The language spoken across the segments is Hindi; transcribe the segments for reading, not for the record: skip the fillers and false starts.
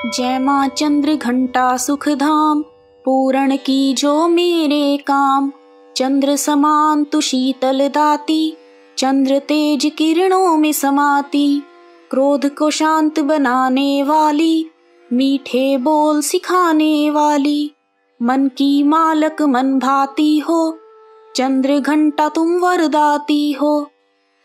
जय माँ चंद्र घंटा सुख धाम, पूर्ण की जो मेरे काम। चंद्र समान तु शीतल दाती, चंद्र तेज किरणों में समाती। क्रोध को शांत बनाने वाली, मीठे बोल सिखाने वाली। मन की मालक मन भाती हो, चंद्र घंटा तुम वरदाती हो।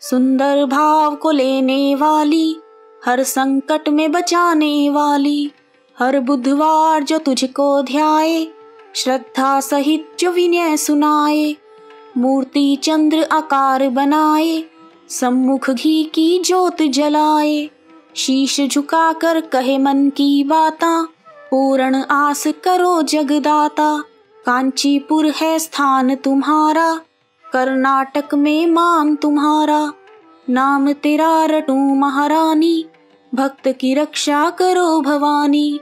सुंदर भाव को लेने वाली, हर संकट में बचाने वाली। हर बुधवार जो तुझको ध्याए, श्रद्धा सहित जो विनय सुनाए। मूर्ति चंद्र आकार बनाए, सम्मुख घी की ज्योत जलाए। शीश झुकाकर कहे मन की बाता, पूर्ण आस करो जगदाता। कांचीपुर है स्थान तुम्हारा, कर्नाटक में मान तुम्हारा। नाम तेरा रटूं महारानी, भक्त की रक्षा करो भवानी।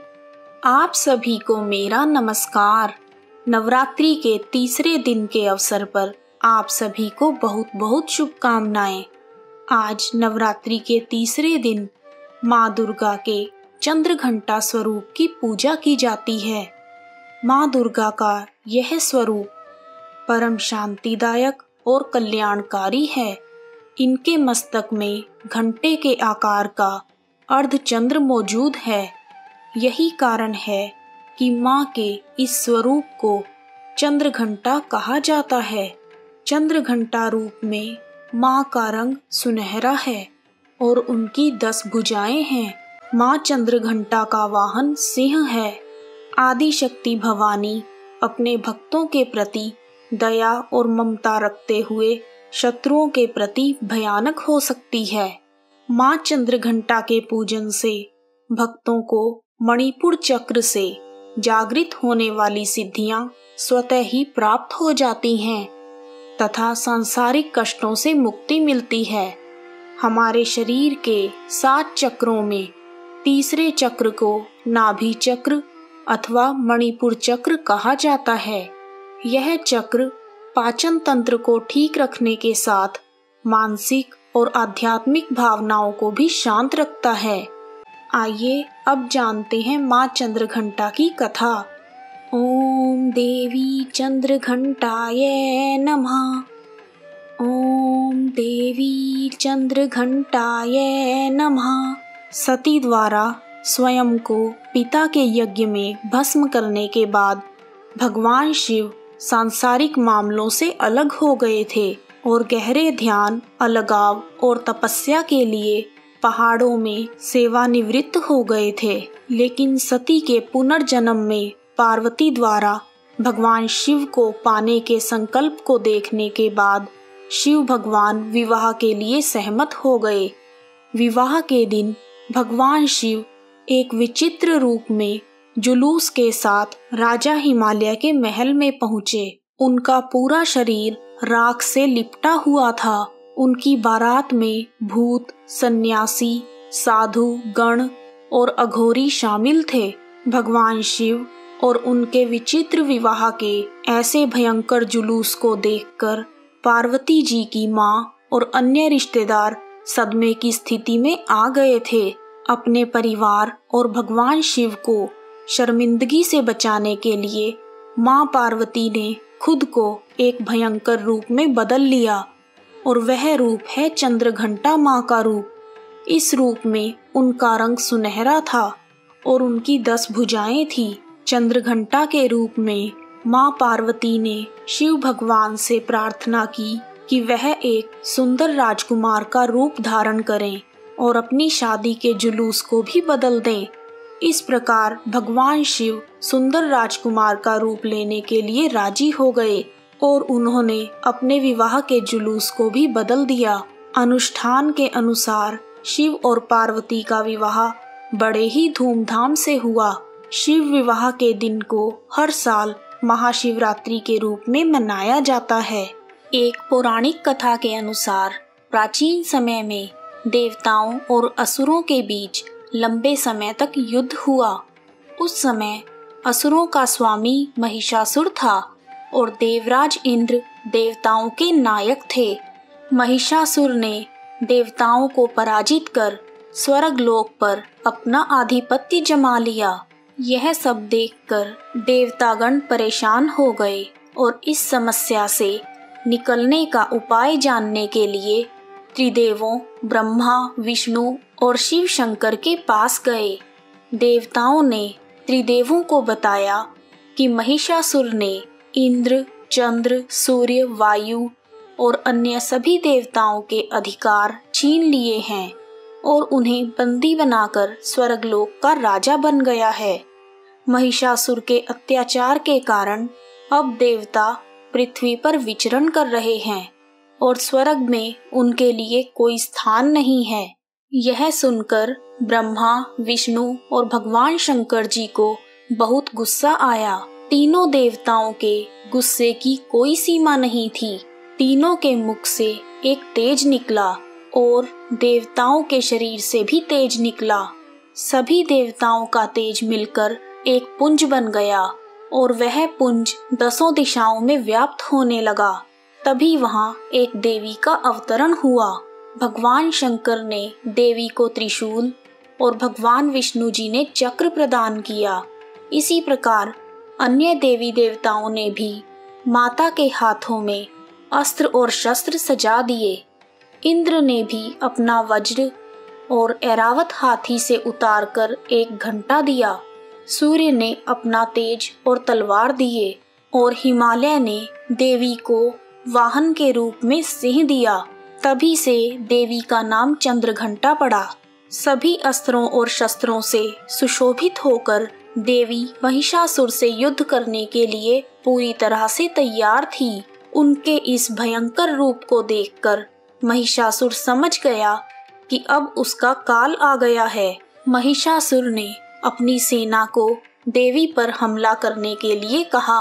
आप सभी को मेरा नमस्कार। नवरात्रि के तीसरे दिन के अवसर पर आप सभी को बहुत बहुत शुभकामनाएं। आज नवरात्रि के तीसरे दिन माँ दुर्गा के चंद्र घंटा स्वरूप की पूजा की जाती है। माँ दुर्गा का यह स्वरूप परम शांतिदायक और कल्याणकारी है। इनके मस्तक में घंटे के आकार का अर्धचंद्र मौजूद है। यही कारण है कि माँ के इस स्वरूप को चंद्र घंटा कहा जाता है। चंद्र घंटा रूप में माँ का रंग सुनहरा है और उनकी 10 भुजाएं हैं। माँ चंद्र घंटा का वाहन सिंह है। आदि शक्ति भवानी अपने भक्तों के प्रति दया और ममता रखते हुए शत्रुओं के प्रति भयानक हो सकती है। माँ चंद्र घंटा के पूजन से भक्तों को मणिपुर चक्र से जागृत होने वाली सिद्धियां स्वतः ही प्राप्त हो जाती हैं तथा सांसारिक कष्टों से मुक्ति मिलती है। हमारे शरीर के 7 चक्रों में तीसरे चक्र को नाभि चक्र अथवा मणिपुर चक्र कहा जाता है। यह चक्र पाचन तंत्र को ठीक रखने के साथ मानसिक और आध्यात्मिक भावनाओं को भी शांत रखता है। आइए अब जानते हैं माँ चंद्र घंटा की कथा। ओम देवी चंद्र घंटाय नमः। ओम देवी चंद्र घंटाय नमः। सती द्वारा स्वयं को पिता के यज्ञ में भस्म करने के बाद भगवान शिव सांसारिक मामलों से अलग हो गए थे और गहरे ध्यान, अलगाव और तपस्या के लिए पहाड़ों में सेवानिवृत्त हो गए थे। लेकिन सती के पुनर्जन्म में पार्वती द्वारा भगवान शिव को पाने के संकल्प को देखने के बाद शिव भगवान विवाह के लिए सहमत हो गए। विवाह के दिन भगवान शिव एक विचित्र रूप में जुलूस के साथ राजा हिमालय के महल में पहुँचे। उनका पूरा शरीर राख से लिपटा हुआ था। उनकी बारात में भूत, सन्यासी, साधु गण और अघोरी शामिल थे। भगवान शिव और उनके विचित्र विवाह के ऐसे भयंकर जुलूस को देखकर पार्वती जी की माँ और अन्य रिश्तेदार सदमे की स्थिति में आ गए थे। अपने परिवार और भगवान शिव को शर्मिंदगी से बचाने के लिए माँ पार्वती ने खुद को एक भयंकर रूप में बदल लिया और वह रूप है चंद्र घंटा माँ का रूप। इस रूप में उनका रंग सुनहरा था और उनकी 10 भुजाएं थी। चंद्र घंटा के रूप में माँ पार्वती ने शिव भगवान से प्रार्थना की कि वह एक सुंदर राजकुमार का रूप धारण करें और अपनी शादी के जुलूस को भी बदल दें। इस प्रकार भगवान शिव सुंदर राजकुमार का रूप लेने के लिए राजी हो गए और उन्होंने अपने विवाह के जुलूस को भी बदल दिया। अनुष्ठान के अनुसार शिव और पार्वती का विवाह बड़े ही धूमधाम से हुआ। शिव विवाह के दिन को हर साल महाशिवरात्रि के रूप में मनाया जाता है। एक पौराणिक कथा के अनुसार प्राचीन समय में देवताओं और असुरों के बीच लंबे समय तक युद्ध हुआ। उस समय असुरों का स्वामी महिषासुर था और देवराज इंद्र देवताओं के नायक थे। महिषासुर ने देवताओं को पराजित कर स्वर्ग लोक पर अपना आधिपत्य जमा लिया। यह सब देखकर देवतागण परेशान हो गए और इस समस्या से निकलने का उपाय जानने के लिए त्रिदेवों ब्रह्मा, विष्णु और शिव शंकर के पास गए। देवताओं ने त्रिदेवों को बताया कि महिषासुर ने इंद्र, चंद्र, सूर्य, वायु और अन्य सभी देवताओं के अधिकार छीन लिए हैं और उन्हें बंदी बनाकर स्वर्गलोक का राजा बन गया है। महिषासुर के अत्याचार के कारण अब देवता पृथ्वी पर विचरण कर रहे हैं और स्वर्ग में उनके लिए कोई स्थान नहीं है। यह सुनकर ब्रह्मा, विष्णु और भगवान शंकर जी को बहुत गुस्सा आया। तीनों देवताओं के गुस्से की कोई सीमा नहीं थी। तीनों के मुख से एक तेज निकला और देवताओं के शरीर से भी तेज निकला। सभी देवताओं का तेज मिलकर एक पुंज बन गया और वह पुंज 10 दिशाओं में व्याप्त होने लगा। तभी वहां एक देवी का अवतरण हुआ। भगवान शंकर ने देवी को त्रिशूल और भगवान विष्णु जी ने चक्र प्रदान किया। इसी प्रकार अन्य देवी देवताओं ने भी माता के हाथों में अस्त्र और शस्त्र सजा दिए। इंद्र ने भी अपना वज्र और ऐरावत हाथी से उतारकर एक घंटा दिया। सूर्य ने अपना तेज और तलवार दिए और हिमालय ने देवी को वाहन के रूप में सिंह दिया। तभी से देवी का नाम चंद्रघंटा पड़ा। सभी अस्त्रों और शस्त्रों से सुशोभित होकर देवी महिषासुर से युद्ध करने के लिए पूरी तरह से तैयार थी। उनके इस भयंकर रूप को देखकर महिषासुर समझ गया कि अब उसका काल आ गया है। महिषासुर ने अपनी सेना को देवी पर हमला करने के लिए कहा।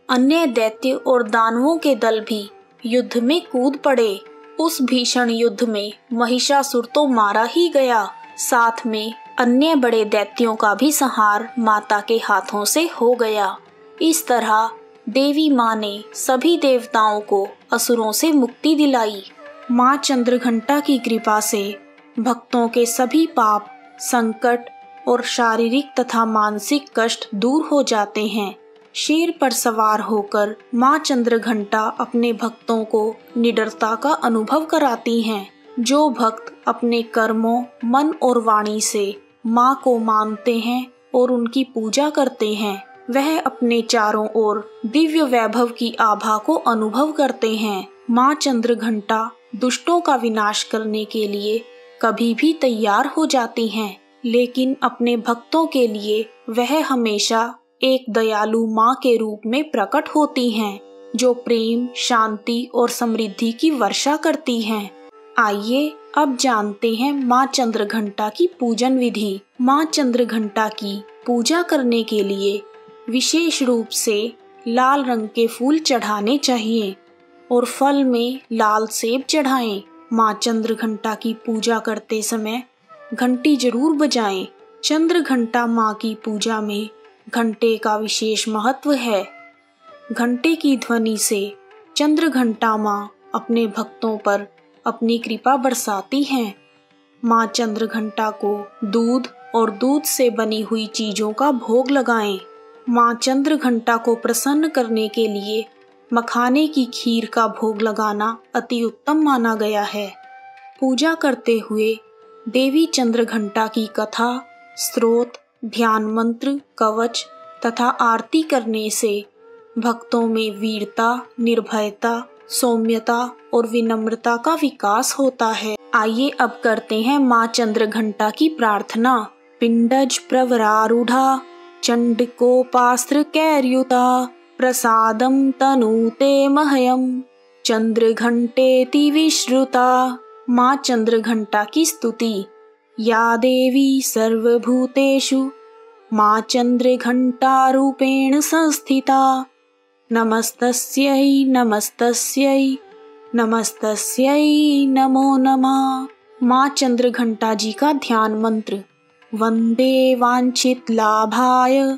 अन्य दैत्य और दानवों के दल भी युद्ध में कूद पड़े। उस भीषण युद्ध में महिषासुर तो मारा ही गया, साथ में अन्य बड़े दैत्यों का भी संहार माता के हाथों से हो गया। इस तरह देवी माँ ने सभी देवताओं को असुरों से मुक्ति दिलाई। माँ चंद्रघंटा की कृपा से भक्तों के सभी पाप, संकट और शारीरिक तथा मानसिक कष्ट दूर हो जाते हैं। शेर पर सवार होकर माँ चंद्रघंटा अपने भक्तों को निडरता का अनुभव कराती हैं। जो भक्त अपने कर्मों, मन और वाणी से माँ को मानते हैं और उनकी पूजा करते हैं, वह अपने चारों ओर दिव्य वैभव की आभा को अनुभव करते हैं। माँ चंद्रघंटा दुष्टों का विनाश करने के लिए कभी भी तैयार हो जाती हैं, लेकिन अपने भक्तों के लिए वह हमेशा एक दयालु माँ के रूप में प्रकट होती हैं, जो प्रेम, शांति और समृद्धि की वर्षा करती हैं। आइए अब जानते हैं माँ चंद्रघंटा की पूजन विधि। माँ चंद्रघंटा की पूजा करने के लिए विशेष रूप से लाल रंग के फूल चढ़ाने चाहिए और फल में लाल सेब चढ़ाएं। माँ चंद्रघंटा की पूजा करते समय घंटी जरूर बजाएं। चंद्रघंटा माँ की पूजा में घंटे का विशेष महत्व है। घंटे की ध्वनि से चंद्रघंटा माँ अपने भक्तों पर अपनी कृपा बरसाती हैं। माँ चंद्रघंटा को दूध और दूध से बनी हुई चीजों का भोग लगाएं। माँ चंद्रघंटा को प्रसन्न करने के लिए मखाने की खीर का भोग लगाना अति उत्तम माना गया है। पूजा करते हुए देवी चंद्रघंटा की कथा, स्तोत्र, ध्यान मंत्र, कवच तथा आरती करने से भक्तों में वीरता, निर्भयता, सौम्यता और विनम्रता का विकास होता है। आइए अब करते हैं माँ चंद्रघंटा की प्रार्थना। पिंडज प्रवरारूढ़ा चंडिकोपास्त्र कैर्युता प्रसादम तनुते मह्यम चंद्रघंटेति विश्रुता। माँ चंद्रघंटा की स्तुति। या देवी सर्वभूतेषु माँ चंद्रघंटा रूपेण संस्थिता। नमस्तस्यै नमस्तस्यै नमस्तस्यै नमो नमः। माँ चंद्रघंटा जी का ध्यान मंत्र। वंदे वांछित लाभाय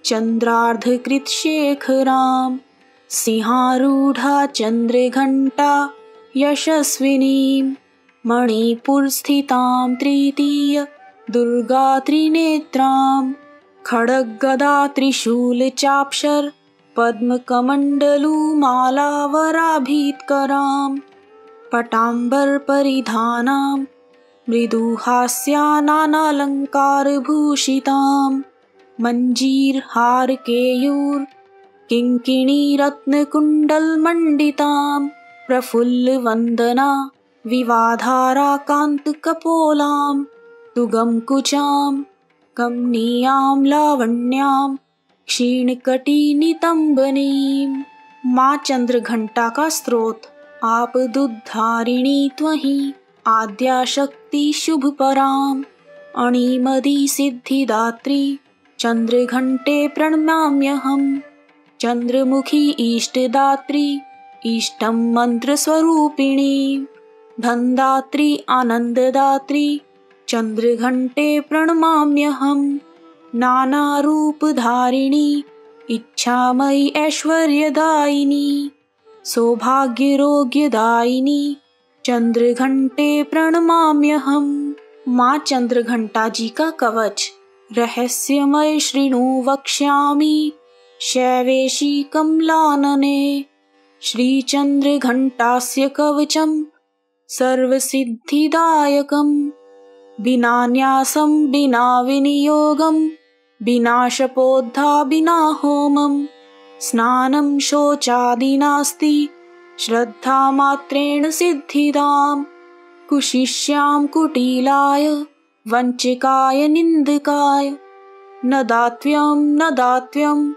चंद्रार्धकृत शेखराम सिंहारूढ़ा चंद्रघंटा यशस्विनी। मणिपुर स्थितां तृतीय दुर्गा त्रिनेत्रां खड्गगदा त्रिशूल चापशर पद्मकमण्डलुमालावराभीत्करां पटाम्बर परिधानां मृदुहास्यानालङ्कारभूषितां मञ्जीरहारकेयूर किङ्किणीरत्नकुण्डलमण्डितां प्रफुल्लवन्दना विवाधाराकान्तकपोलां तुगमकुचां कमनीयां लावण्यां क्षीणकटिनितम्बनीं। माँ चंद्रघंटा का स्रोत। आप दुधारिणी त्वहि आद्याशक्ति शुभपरां अणिमदि सिद्धिदात्री चंद्रघंटे प्रणमाम्यहम्। चंद्रमुखी इष्टदात्री इष्टं मंत्रस्वरूपिणी धनदात्री आनंददात्री चंद्रघंटे प्रणमाम्यहम्। नानारूपधारिणी इच्छामयी ऐश्वर्यदायिनी सौभाग्यरोग्यदायिनी चंद्रघंटे प्रणमाम्यहम्। माँ चंद्रघंटा जी का कवच। रहस्यमय शृणु वक्ष्यामि शैवेशी कमलानने श्रीचंद्रघंटास्य कवचं सर्वसिद्धिदायकम्। बिना न्यासं बिना विनियोगं बिना शपोद्धा बिना होमं स्नानं शौचादि नास्ति श्रद्धा मात्रेण सिद्धिदां। कुशिष्यां कुटिलाय वंचिकाय निंदकाय न दात्व्यं न दात्व्यं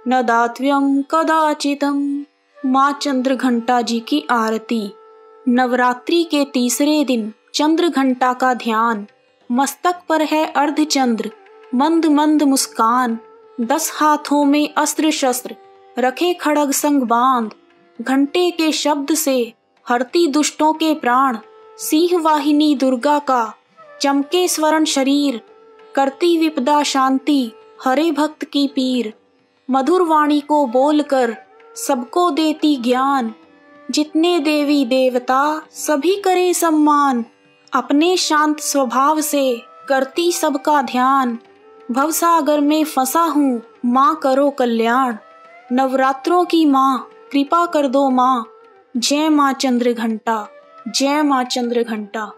न दात्व्यं कदाचितं। माँ चंद्रघंटा जी की आरती। नवरात्रि के तीसरे दिन चंद्रघंटा का ध्यान। मस्तक पर है अर्धचंद्र मंद मंद मुस्कान 10 हाथों में अस्त्र शस्त्र रखे खड़ग संग बांध। घंटे के शब्द से हरती दुष्टों के प्राण। सिंह वाहिनी दुर्गा का चमके स्वर्ण शरीर करती विपदा शांति हरे भक्त की पीर। मधुर वाणी को बोलकर सबको देती ज्ञान। जितने देवी देवता सभी करें सम्मान। अपने शांत स्वभाव से करती सबका ध्यान। भवसागर में फंसा हूँ माँ करो कल्याण। नवरात्रों की माँ कृपा कर दो माँ। जय माँ चंद्रघंटा जय माँ चंद्रघंटा।